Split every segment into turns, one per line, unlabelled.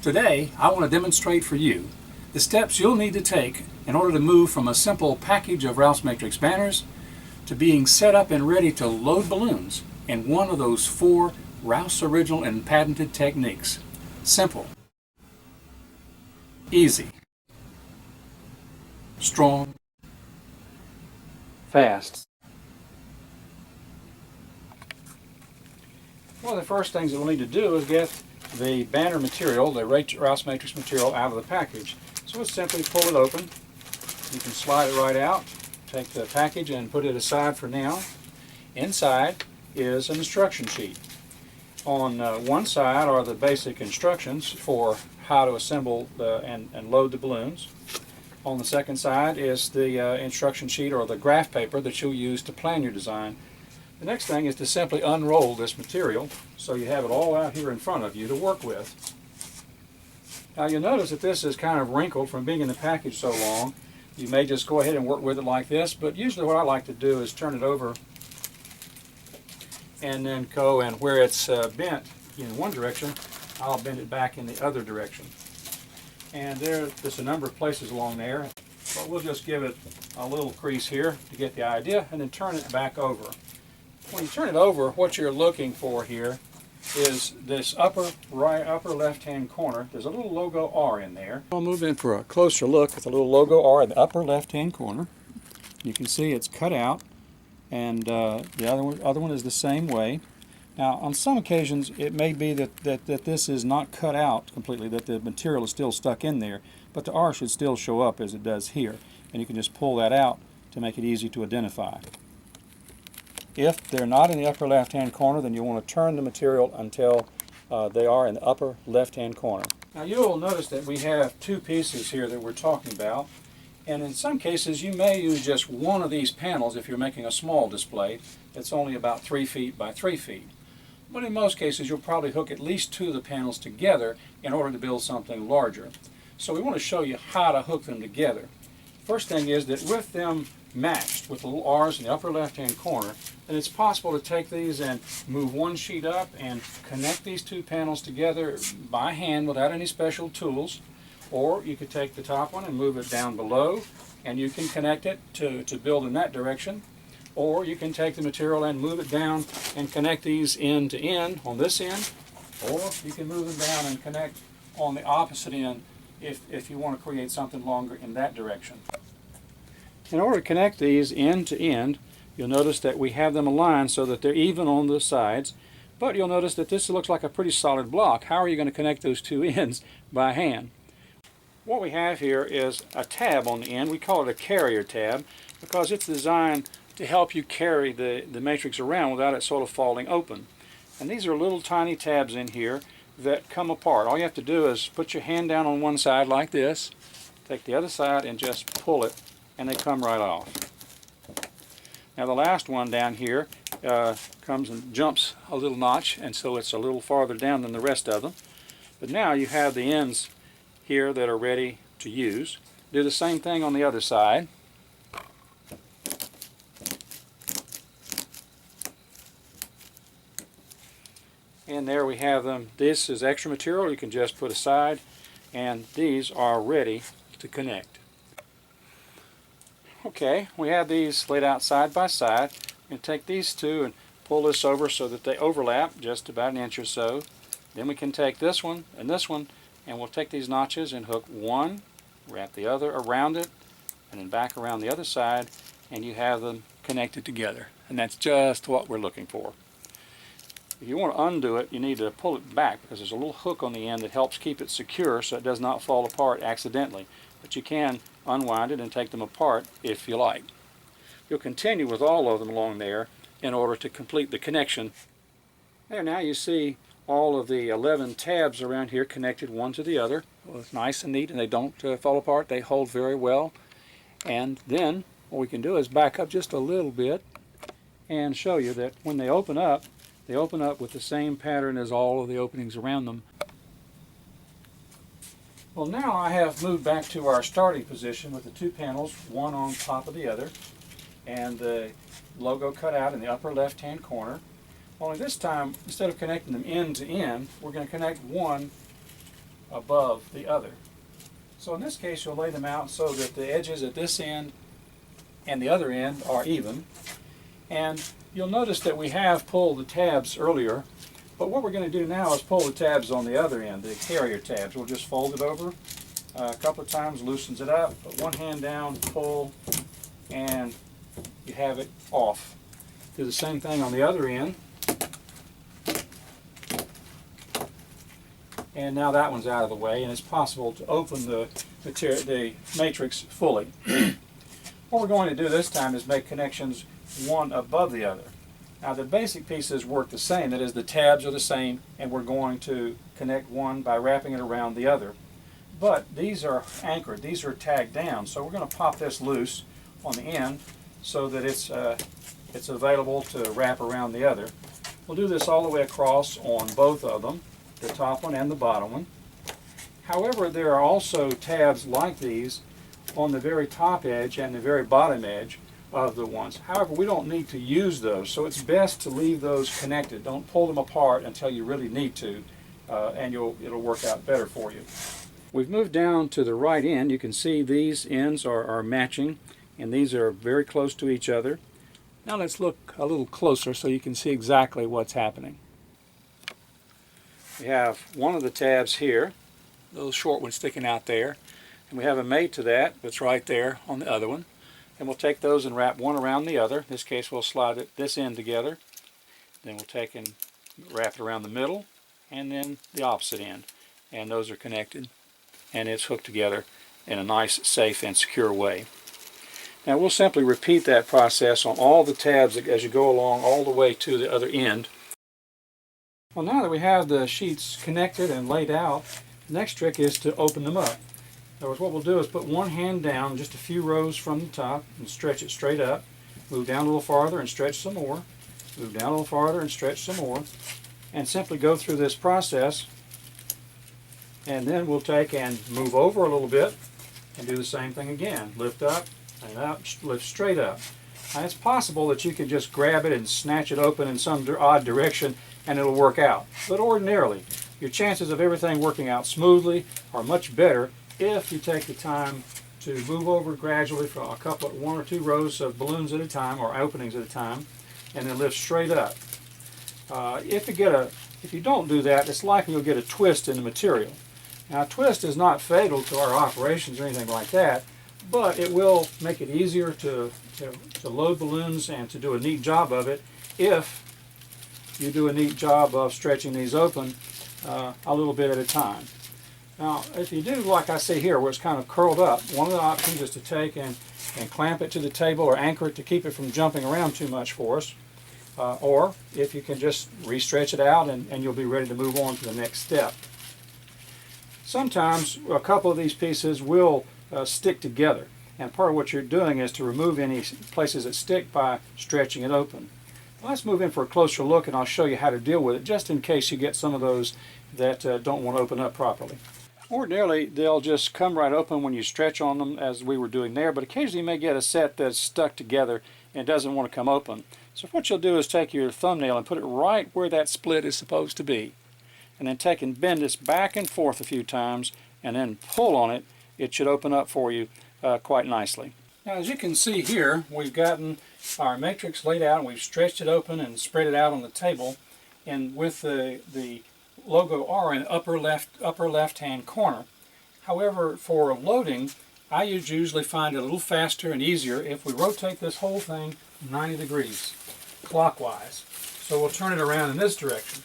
Today, I want to demonstrate for you the steps you'll need to take in order to move from a simple package of Rouse Matrix banners to being set up and ready to load balloons in one of those 4 Rouse original and patented techniques. Simple, easy, strong, fast. One of the first things that we'll need to do is get the banner material, the Rouse Matrix material, out of the package. So we'll simply pull it open. You can slide it right out, take the package and put it aside for now. Inside is an instruction sheet. On one side are the basic instructions for how to assemble and load the balloons. On the second side is the instruction sheet, or the graph paper, that you'll use to plan your design. The next thing is to simply unroll this material so you have it all out here in front of you to work with. Now you'll notice that this is kind of wrinkled from being in the package so long. You may just go ahead and work with it like this, but usually what I like to do is turn it over and then go, and where it's bent in one direction, I'll bend it back in the other direction. And there's a number of places along there, but we'll just give it a little crease here to get the idea, and then turn it back over. When you turn it over, what you're looking for here is this upper left-hand corner. There's a little logo R in there. I'll move in for a closer look at the little logo R in the upper left-hand corner. You can see it's cut out, and the other one is the same way. Now, on some occasions, it may be that this is not cut out completely, that the material is still stuck in there, but the R should still show up as it does here, and you can just pull that out to make it easy to identify. If they're not in the upper left-hand corner, then you want to turn the material until they are in the upper left-hand corner. Now you'll notice that we have 2 pieces here that we're talking about, and in some cases you may use just one of these panels if you're making a small display that's only about 3 feet by 3 feet. But in most cases you'll probably hook at least 2 of the panels together in order to build something larger. So we want to show you how to hook them together. First thing is that with them matched with the little R's in the upper left-hand corner, then it's possible to take these and move one sheet up and connect these 2 panels together by hand without any special tools. Or you could take the top one and move it down below, and you can connect it to build in that direction. Or you can take the material and move it down and connect these end to end on this end. Or you can move them down and connect on the opposite end if you want to create something longer in that direction. In order to connect these end to end, you'll notice that we have them aligned so that they're even on the sides, but you'll notice that this looks like a pretty solid block. How are you going to connect those 2 ends by hand? What we have here is a tab on the end. We call it a carrier tab because it's designed to help you carry the matrix around without it sort of falling open. And these are little tiny tabs in here that come apart. All you have to do is put your hand down on one side like this, take the other side and just pull it, and they come right off. Now the last one down here comes and jumps a little notch, and so it's a little farther down than the rest of them. But now you have the ends here that are ready to use. Do the same thing on the other side. And there we have them. This is extra material you can just put aside, and these are ready to connect. Okay, we have these laid out side by side. You can take these 2 and pull this over so that they overlap just about 1 inch or so. Then we can take this one, and we'll take these notches and hook one, wrap the other around it, and then back around the other side, and you have them connected together. And that's just what we're looking for. If you want to undo it, you need to pull it back because there's a little hook on the end that helps keep it secure so it does not fall apart accidentally. But you can unwind it and take them apart if you like. You'll continue with all of them along there in order to complete the connection. There, now you see all of the 11 tabs around here connected one to the other. Well, it's nice and neat, and they don't fall apart. They hold very well. And then what we can do is back up just a little bit and show you that when they open up with the same pattern as all of the openings around them. Well, now I have moved back to our starting position with the 2 panels, one on top of the other, and the logo cut out in the upper left-hand corner. Only this time, instead of connecting them end to end, we're going to connect one above the other. So in this case, you'll lay them out so that the edges at this end and the other end are even. And you'll notice that we have pulled the tabs earlier, but what we're going to do now is pull the tabs on the other end, the carrier tabs. We'll just fold it over a couple of times, loosens it up, put one hand down, pull, and you have it off. Do the same thing on the other end. And now that one's out of the way, and it's possible to open the matrix fully. What we're going to do this time is make connections one above the other. Now the basic pieces work the same, that is the tabs are the same, and we're going to connect one by wrapping it around the other. But these are anchored, these are tagged down, so we're going to pop this loose on the end so that it's available to wrap around the other. We'll do this all the way across on both of them, the top one and the bottom one. However, there are also tabs like these on the very top edge and the very bottom edge of the ones. However, we don't need to use those, so it's best to leave those connected. Don't pull them apart until you really need to, and it'll work out better for you. We've moved down to the right end. You can see these ends are matching, and these are very close to each other. Now let's look a little closer so you can see exactly what's happening. We have one of the tabs here, a little short one sticking out there, and we have a mate to that that's right there on the other one. And we'll take those and wrap one around the other. In this case, we'll slide this end together. Then we'll take and wrap it around the middle, and then the opposite end. And those are connected, and it's hooked together in a nice, safe, and secure way. Now we'll simply repeat that process on all the tabs as you go along all the way to the other end. Well, now that we have the sheets connected and laid out, the next trick is to open them up. In other words, what we'll do is put one hand down just a few rows from the top and stretch it straight up. Move down a little farther and stretch some more. Move down a little farther and stretch some more. And simply go through this process. And then we'll take and move over a little bit and do the same thing again. Lift up and up, lift straight up. Now it's possible that you can just grab it and snatch it open in some odd direction and it'll work out. But ordinarily, your chances of everything working out smoothly are much better if you take the time to move over gradually for one or two rows of balloons at a time, or openings at a time, and then lift straight up. If you don't do that, it's likely you'll get a twist in the material. Now, a twist is not fatal to our operations or anything like that, but it will make it easier to load balloons and to do a neat job of it if you do a neat job of stretching these open a little bit at a time. Now, if you do like I see here, where it's kind of curled up, one of the options is to take and clamp it to the table or anchor it to keep it from jumping around too much for us. Or if you can just re-stretch it out and you'll be ready to move on to the next step. Sometimes a couple of these pieces will stick together, and part of what you're doing is to remove any places that stick by stretching it open. Well, let's move in for a closer look and I'll show you how to deal with it, just in case you get some of those that don't want to open up properly. Ordinarily, they'll just come right open when you stretch on them, as we were doing there, but occasionally you may get a set that's stuck together and doesn't want to come open. So what you'll do is take your thumbnail and put it right where that split is supposed to be. And then take and bend this back and forth a few times and then pull on it. It should open up for you quite nicely. Now, as you can see here, we've gotten our matrix laid out and we've stretched it open and spread it out on the table, and with the logo R in the upper left hand corner. However, for loading, I usually find it a little faster and easier if we rotate this whole thing 90 degrees clockwise. So we'll turn it around in this direction.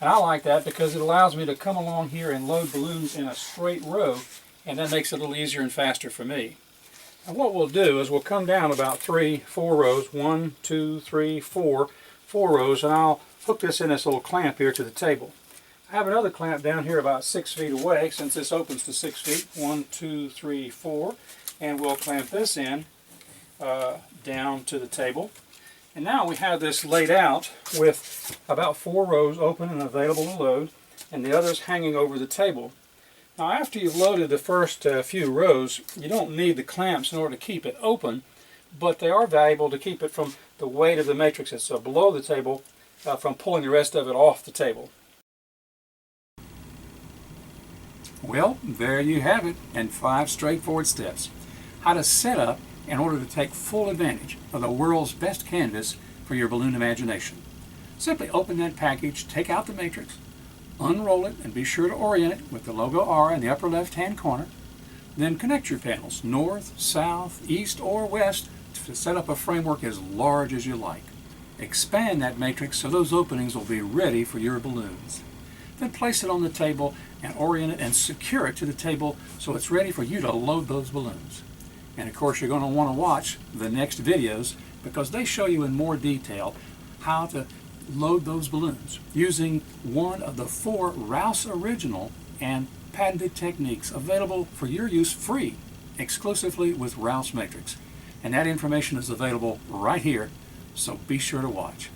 And I like that because it allows me to come along here and load balloons in a straight row, and that makes it a little easier and faster for me. And what we'll do is we'll come down about 3-4 rows, 1, 2, 3, 4 rows, and I'll hook this in this little clamp here to the table. I have another clamp down here about 6 feet away, since this opens to 6 feet. 1, 2, 3, 4, and we'll clamp this in down to the table. And now we have this laid out with about 4 rows open and available to load, and the others hanging over the table. Now, after you've loaded the first few rows, you don't need the clamps in order to keep it open, but they are valuable to keep it from the weight of the matrix that's below the table from pulling the rest of it off the table. Well, there you have it in 5 straightforward steps. How to set up in order to take full advantage of the world's best canvas for your balloon imagination. Simply open that package, take out the matrix, unroll it, and be sure to orient it with the logo R in the upper left-hand corner. Then connect your panels north, south, east, or west to set up a framework as large as you like. Expand that matrix so those openings will be ready for your balloons. Then place it on the table and orient it and secure it to the table so it's ready for you to load those balloons. And of course, you're going to want to watch the next videos because they show you in more detail how to load those balloons using one of the 4 Rouse original and patented techniques available for your use free exclusively with Rouse Matrix. And that information is available right here, so be sure to watch.